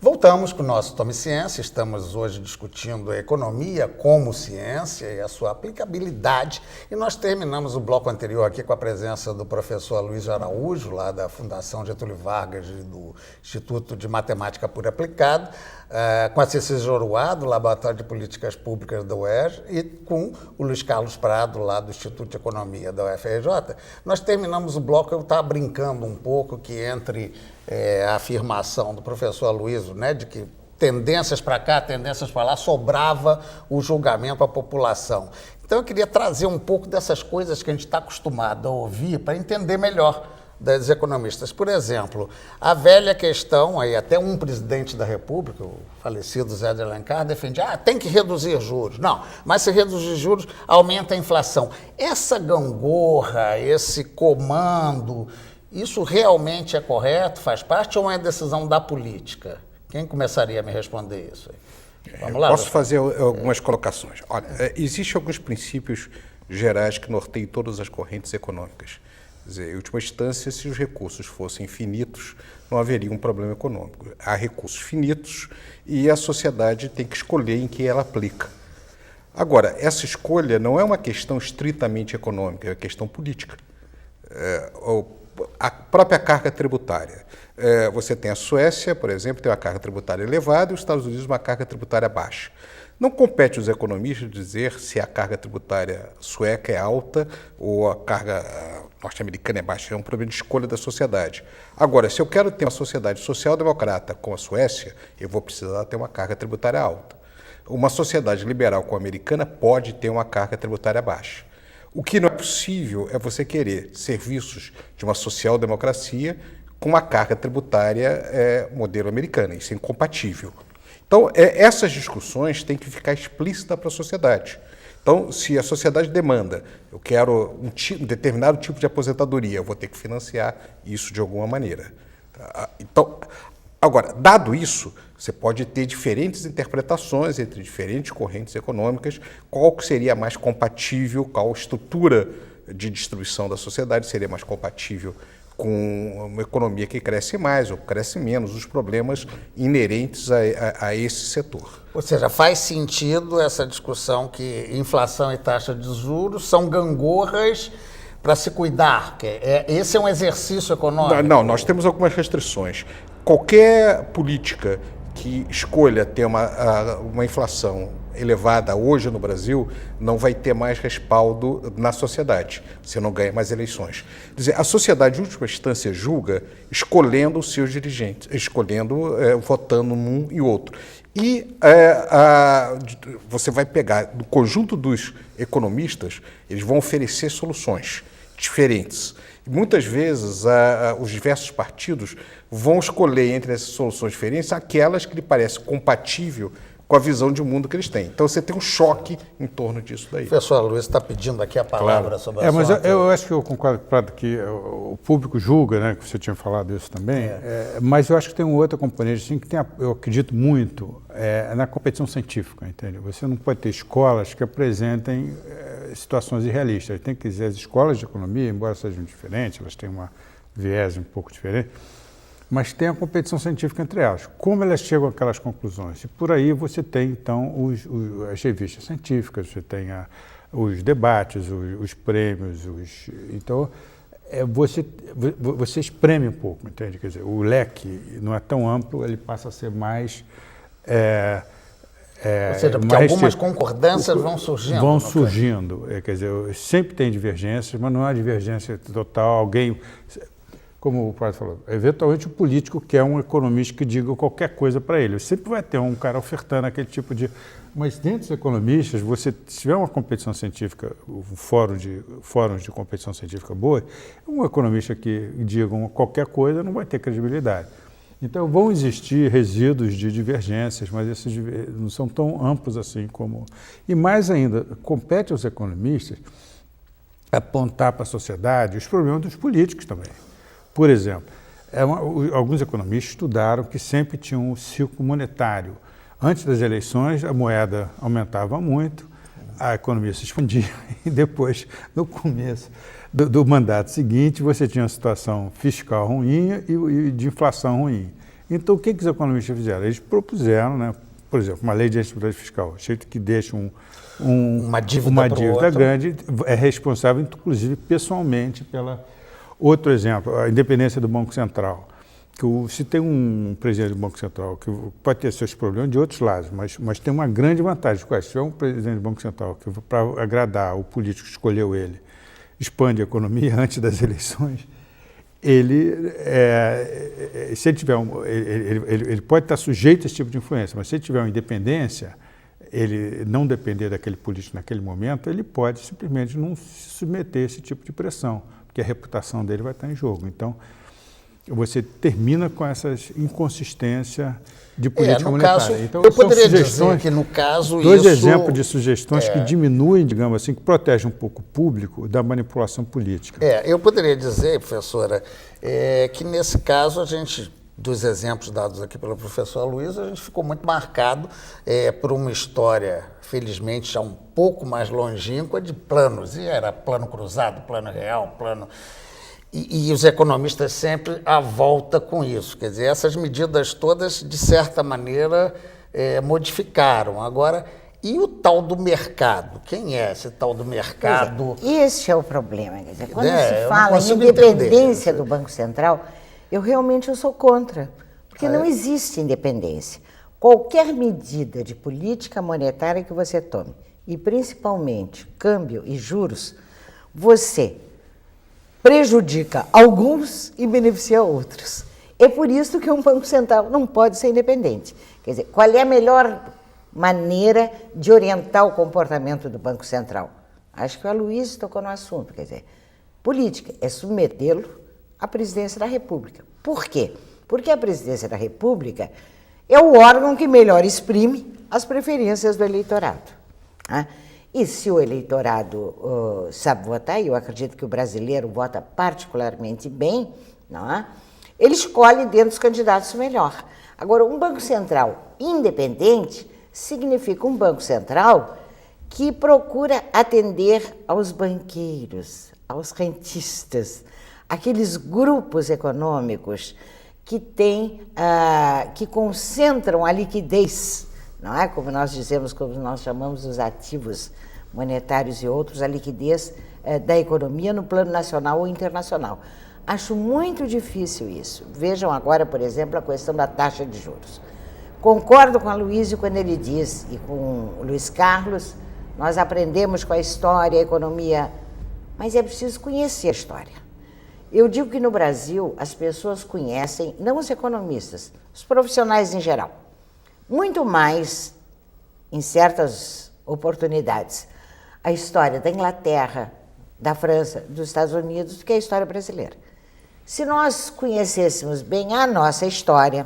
Voltamos com o nosso Tome Ciência. Estamos hoje discutindo a economia como ciência e a sua aplicabilidade. E nós terminamos o bloco anterior aqui com a presença do professor Luiz Araújo, lá da Fundação Getúlio Vargas e do Instituto de Matemática Pura Aplicada, com a Cecília Joruá, do Laboratório de Políticas Públicas da UERJ, e com o Luiz Carlos Prado, lá do Instituto de Economia da UFRJ. Nós terminamos o bloco, eu estava brincando um pouco que entre a afirmação do professor Aloysio, né, de que tendências para cá, tendências para lá, sobrava o julgamento à população. Então eu queria trazer um pouco dessas coisas que a gente está acostumado a ouvir para entender melhor das economistas. Por exemplo, a velha questão, aí até um presidente da República, o falecido Zé de Alencar, defende, tem que reduzir juros. Não, mas se reduzir juros, aumenta a inflação. Essa gangorra, esse comando, isso realmente é correto, faz parte ou é decisão da política? Quem começaria a me responder isso aí? Vamos lá. Posso fazer algumas colocações. Olha, existem alguns princípios gerais que norteiam todas as correntes econômicas. Quer dizer, em última instância, se os recursos fossem infinitos, não haveria um problema econômico. Há recursos finitos e a sociedade tem que escolher em que ela aplica. Agora, essa escolha não é uma questão estritamente econômica, é uma questão política. A própria carga tributária. Você tem a Suécia, por exemplo, tem uma carga tributária elevada e os Estados Unidos uma carga tributária baixa. Não compete aos economistas dizer se a carga tributária sueca é alta ou a carga norte-americana é baixa. É um problema de escolha da sociedade. Agora, se eu quero ter uma sociedade social-democrata com a Suécia, eu vou precisar ter uma carga tributária alta. Uma sociedade liberal com a americana pode ter uma carga tributária baixa. O que não é possível é você querer serviços de uma social-democracia com uma carga tributária modelo americana. Isso é incompatível. Então, essas discussões têm que ficar explícitas para a sociedade. Então, se a sociedade demanda, eu quero um determinado tipo de aposentadoria, eu vou ter que financiar isso de alguma maneira. Então, agora, dado isso, você pode ter diferentes interpretações entre diferentes correntes econômicas, qual que seria mais compatível, qual estrutura de distribuição da sociedade seria mais compatível com uma economia que cresce mais ou cresce menos, os problemas inerentes a esse setor. Ou seja, faz sentido essa discussão que inflação e taxa de juros são gangorras para se cuidar. Esse é um exercício econômico? Não, nós temos algumas restrições. Qualquer política que escolha ter uma inflação elevada hoje no Brasil não vai ter mais respaldo na sociedade. Você não ganha mais eleições. Quer dizer, a sociedade, em última instância, julga escolhendo os seus dirigentes, votando num e outro. E você vai pegar, do conjunto dos economistas, eles vão oferecer soluções diferentes. E muitas vezes, os diversos partidos vão escolher entre essas soluções diferentes aquelas que lhe parecem compatíveis com a visão de mundo que eles têm. Então, você tem um choque em torno disso daí. O professor Luiz está pedindo aqui a palavra sobre a mas eu acho que eu concordo com que o público julga, né, que você tinha falado isso também, mas eu acho que tem um outro componente, assim, que eu acredito muito, na competição científica, entende? Você não pode ter escolas que apresentem situações irrealistas. Tem que dizer, as escolas de economia, embora sejam diferentes, elas têm uma viés um pouco diferente, mas tem a competição científica entre elas. Como elas chegam àquelas conclusões? E por aí você tem, então, as revistas científicas, você tem os debates, os prêmios, então, você espreme um pouco, entende? Quer dizer, o leque não é tão amplo, ele passa a ser mais... Ou seja, porque algumas concordâncias vão surgindo. Vão surgindo. Quer dizer, sempre tem divergências, mas não há divergência total. Alguém... Como o Prado falou, eventualmente o político quer um economista que diga qualquer coisa para ele. Sempre vai ter um cara ofertando aquele tipo de... Mas dentro dos economistas, se tiver uma competição científica, fóruns de competição científica boa, um economista que diga qualquer coisa não vai ter credibilidade. Então vão existir resíduos de divergências, mas esses não são tão amplos assim como... E mais ainda, compete aos economistas apontar para a sociedade os problemas dos políticos também. Por exemplo, alguns economistas estudaram que sempre tinha um ciclo monetário. Antes das eleições, a moeda aumentava muito, a economia se expandia e depois, no começo do mandato seguinte, você tinha uma situação fiscal ruim e de inflação ruim. Então, o que os economistas fizeram? Eles propuseram, né, por exemplo, uma lei de responsabilidade fiscal, jeito que deixa uma dívida grande, é responsável, inclusive, pessoalmente pela... Outro exemplo, a independência do Banco Central. Se tem um presidente do Banco Central que pode ter seus problemas de outros lados, mas tem uma grande vantagem. Se tiver um presidente do Banco Central que, para agradar o político que escolheu ele, expande a economia antes das eleições, se ele tiver ele pode estar sujeito a esse tipo de influência, mas se ele tiver uma independência, ele não depender daquele político naquele momento, ele pode simplesmente não se submeter a esse tipo de pressão, porque a reputação dele vai estar em jogo. Então, você termina com essas inconsistências de política monetária. Caso, então, eu poderia dizer que, no caso, dois exemplos de sugestões que diminuem, digamos assim, que protegem um pouco o público da manipulação política. Eu poderia dizer, professora, que nesse caso, dos exemplos dados aqui pelo professor Aloysio, a gente ficou muito marcado por uma história, felizmente, já um pouco mais longínqua, de planos. E era plano cruzado, plano real, plano... E os economistas sempre à volta com isso. Quer dizer, essas medidas todas, de certa maneira, modificaram. Agora, e o tal do mercado? Quem é esse tal do mercado? Esse é o problema. Quer dizer, quando se fala em independência do Banco Central, eu realmente sou contra, porque não existe independência. Qualquer medida de política monetária que você tome, e principalmente câmbio e juros, você prejudica alguns e beneficia outros. É por isso que um Banco Central não pode ser independente. Quer dizer, qual é a melhor maneira de orientar o comportamento do Banco Central? Acho que o Aloysio tocou no assunto. Quer dizer, política é submetê-lo à presidência da República. Por quê? Porque a presidência da República é o órgão que melhor exprime as preferências do eleitorado. Né? E se o eleitorado sabe votar, e eu acredito que o brasileiro vota particularmente bem, não é? Ele escolhe dentro dos candidatos o melhor. Agora, um Banco Central independente significa um Banco Central que procura atender aos banqueiros, aos rentistas, aqueles grupos econômicos que que concentram a liquidez, não é? Como nós dizemos, como nós chamamos os ativos monetários e outros, a liquidez da economia no plano nacional ou internacional. Acho muito difícil isso. Vejam agora, por exemplo, a questão da taxa de juros. Concordo com o Aloysio quando ele diz, e com o Luiz Carlos, nós aprendemos com a história, a economia, mas é preciso conhecer a história. Eu digo que no Brasil as pessoas conhecem, não os economistas, os profissionais em geral, muito mais, em certas oportunidades, a história da Inglaterra, da França, dos Estados Unidos, do que a história brasileira. Se nós conhecêssemos bem a nossa história,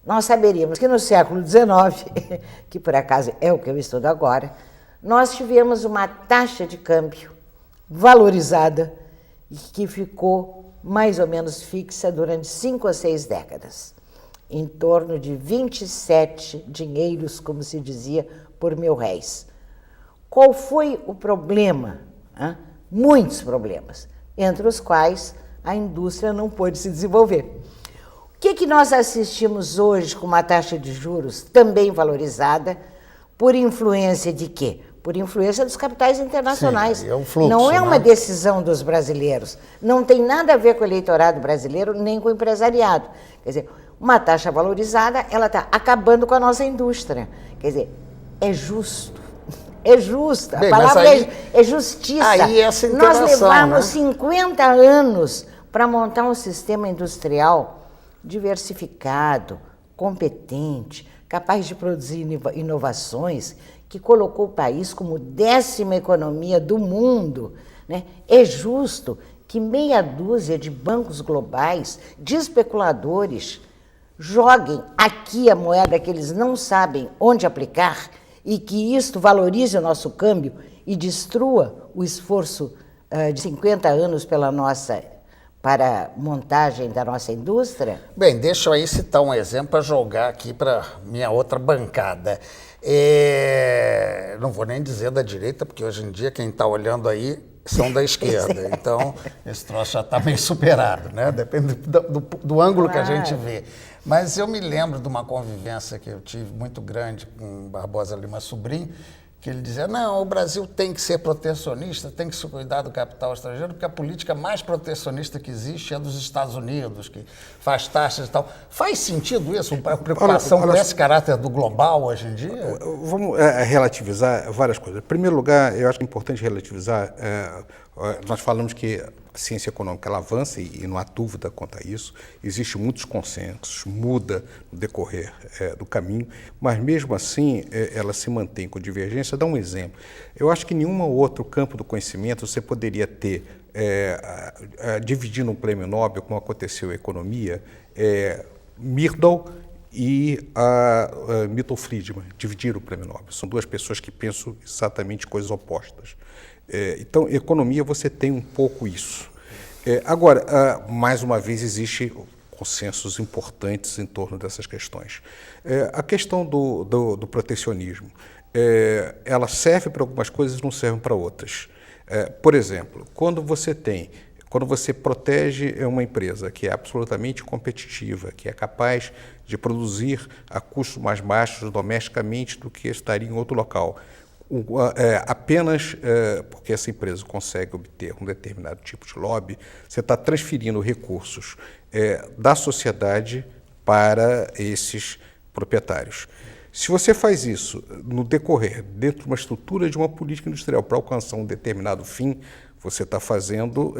nós saberíamos que no século XIX, que por acaso é o que eu estudo agora, nós tivemos uma taxa de câmbio valorizada e que ficou mais ou menos fixa durante 5 ou 6 décadas, em torno de 27 dinheiros, como se dizia, por R$1.000. Qual foi o problema? Muitos problemas, entre os quais a indústria não pôde se desenvolver. O que nós assistimos hoje com uma taxa de juros também valorizada, por influência de quê? Por influência dos capitais internacionais. Sim, é um fluxo, não é uma né? decisão dos brasileiros. Não tem nada a ver com o eleitorado brasileiro, nem com o empresariado. Quer dizer, uma taxa valorizada, ela está acabando com a nossa indústria. Quer dizer, é justo. É justo. Bem, a palavra aí, é justiça. Aí essa interação, nós levamos 50 né? anos para montar um sistema industrial diversificado, competente, capaz de produzir inovações, que colocou o país como 10ª economia do mundo. Né? É justo que meia dúzia de bancos globais, de especuladores, joguem aqui a moeda que eles não sabem onde aplicar e que isto valorize o nosso câmbio e destrua o esforço de 50 anos para a montagem da nossa indústria? Bem, deixa eu aí citar um exemplo para jogar aqui para minha outra bancada. Não vou nem dizer da direita, porque hoje em dia quem está olhando aí são da esquerda. Então, esse troço já está meio superado, né? Depende do ângulo que a gente vê. Mas eu me lembro de uma convivência que eu tive muito grande com Barbosa Lima Sobrinho, que ele dizia, não, o Brasil tem que ser protecionista, tem que se cuidar do capital estrangeiro, porque a política mais protecionista que existe é dos Estados Unidos, que faz taxas e tal. Faz sentido isso, a preocupação com esse caráter do global hoje em dia? Vamos relativizar várias coisas. Em primeiro lugar, eu acho que é importante relativizar, nós falamos que a ciência econômica ela avança e não há dúvida quanto a isso, existem muitos consensos, muda no decorrer do caminho, mas mesmo assim ela se mantém com divergência. Dá um exemplo. Eu acho que em nenhum outro campo do conhecimento você poderia ter, dividindo um prêmio Nobel, como aconteceu em economia, Myrdal e Milton Friedman dividiram o prêmio Nobel. São duas pessoas que pensam exatamente coisas opostas. Então, economia, você tem um pouco isso. Agora, mais uma vez, existem consensos importantes em torno dessas questões. A questão do protecionismo, ela serve para algumas coisas e não serve para outras. Por exemplo, quando você protege uma empresa que é absolutamente competitiva, que é capaz de produzir a custos mais baixos domesticamente do que estaria em outro local, apenas porque essa empresa consegue obter um determinado tipo de lobby, você está transferindo recursos da sociedade para esses proprietários. Se você faz isso no decorrer, dentro de uma estrutura de uma política industrial para alcançar um determinado fim, você está fazendo,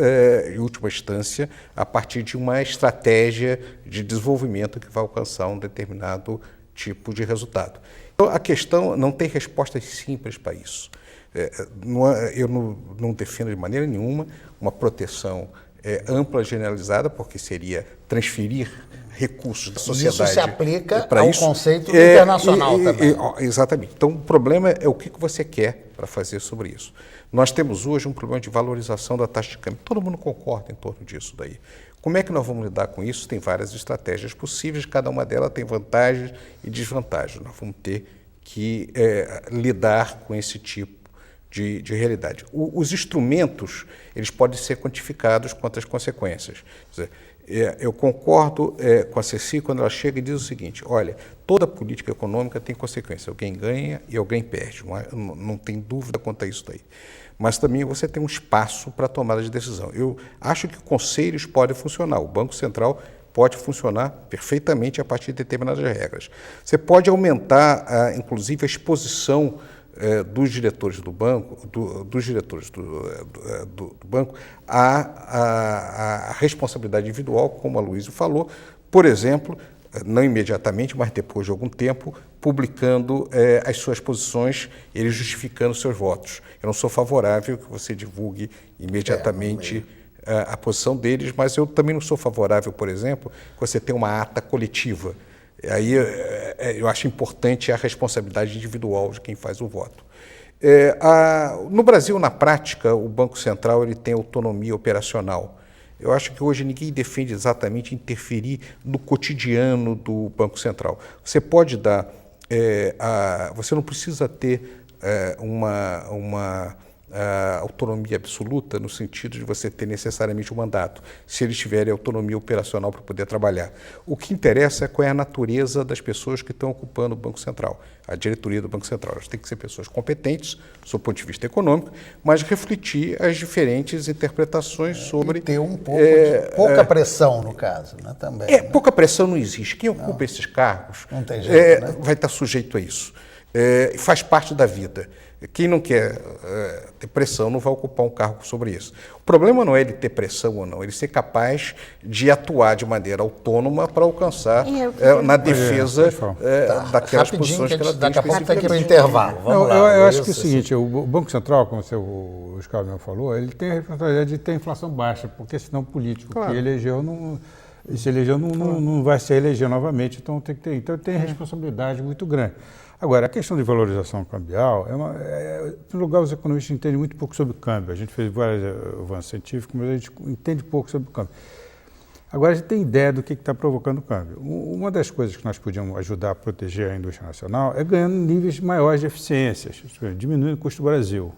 em última instância, a partir de uma estratégia de desenvolvimento que vai alcançar um determinado tipo de resultado. Então, a questão não tem respostas simples para isso. Eu não defendo de maneira nenhuma uma proteção ampla, generalizada, porque seria transferir recursos da sociedade. Isso se aplica ao conceito internacional também. Exatamente. Então, o problema é o que você quer para fazer sobre isso. Nós temos hoje um problema de valorização da taxa de câmbio. Todo mundo concorda em torno disso daí. Como é que nós vamos lidar com isso? Tem várias estratégias possíveis, cada uma delas tem vantagens e desvantagens. Nós vamos ter que lidar com esse tipo de realidade. Os instrumentos, eles podem ser quantificados quanto às consequências. Quer dizer, eu concordo com a Ceci quando ela chega e diz o seguinte, olha, toda política econômica tem consequência, alguém ganha e alguém perde, não tem dúvida quanto a isso daí. Mas também você tem um espaço para tomada de decisão. Eu acho que conselhos podem funcionar, o Banco Central pode funcionar perfeitamente a partir de determinadas regras. Você pode aumentar, inclusive, a exposição dos diretores do banco, do banco à responsabilidade individual, como a Luísa falou, por exemplo, não imediatamente, mas depois de algum tempo, publicando as suas posições, ele justificando seus votos. Eu não sou favorável que você divulgue imediatamente a posição deles, mas eu também não sou favorável, por exemplo, que você tenha uma ata coletiva. Aí eu acho importante a responsabilidade individual de quem faz o voto. No Brasil, na prática, o Banco Central ele tem autonomia operacional. Eu acho que hoje ninguém defende exatamente interferir no cotidiano do Banco Central. Você pode dar, você não precisa ter uma autonomia absoluta no sentido de você ter necessariamente um mandato, se eles tiverem autonomia operacional para poder trabalhar. O que interessa é qual é a natureza das pessoas que estão ocupando o Banco Central, a diretoria do Banco Central. Elas têm que ser pessoas competentes, do ponto de vista econômico, mas refletir as diferentes interpretações sobre... E ter um pouco de pouca pressão, no caso, né, também. Né? Pouca pressão não existe. Quem ocupa esses cargos não tem jeito, né? vai estar sujeito a isso. Faz parte da vida. Quem não quer ter pressão não vai ocupar um cargo sobre isso. O problema não é ele ter pressão ou não, ele ser capaz de atuar de maneira autônoma para alcançar na defesa daquelas posições que ela tem. Daqui a pouco tem que ir para o intervalo. Vamos lá, eu acho que é o seguinte, o Banco Central, como o Scalvin falou, ele tem a responsabilidade de ter inflação baixa, porque senão o político que elegeu não vai se eleger novamente, então tem que ter. Então tem responsabilidade muito grande. Agora, a questão de valorização cambial, em primeiro lugar, os economistas entendem muito pouco sobre o câmbio. A gente fez vários avanços científicos, mas a gente entende pouco sobre o câmbio. Agora, a gente tem ideia do que está provocando o câmbio. Uma das coisas que nós podíamos ajudar a proteger a indústria nacional é ganhando níveis maiores de eficiências, diminuindo o custo do Brasil.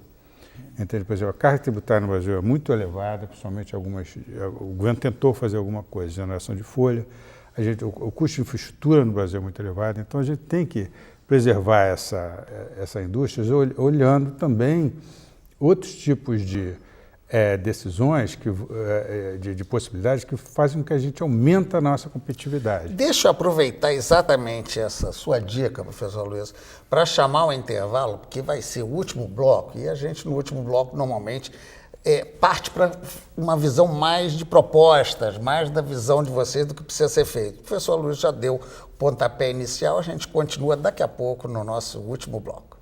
Entende? Por exemplo, a carga tributária no Brasil é muito elevada, principalmente o governo tentou fazer alguma coisa, exoneração de folha. o custo de infraestrutura no Brasil é muito elevado, então a gente tem que preservar essa indústria olhando também outros tipos de decisões, de possibilidades que fazem com que a gente aumente a nossa competitividade. Deixa eu aproveitar exatamente essa sua dica, professor Luiz, para chamar o intervalo, porque vai ser o último bloco, e a gente no último bloco normalmente parte para uma visão mais de propostas, mais da visão de vocês do que precisa ser feito. O professor Luiz já deu o pontapé inicial, a gente continua daqui a pouco no nosso último bloco.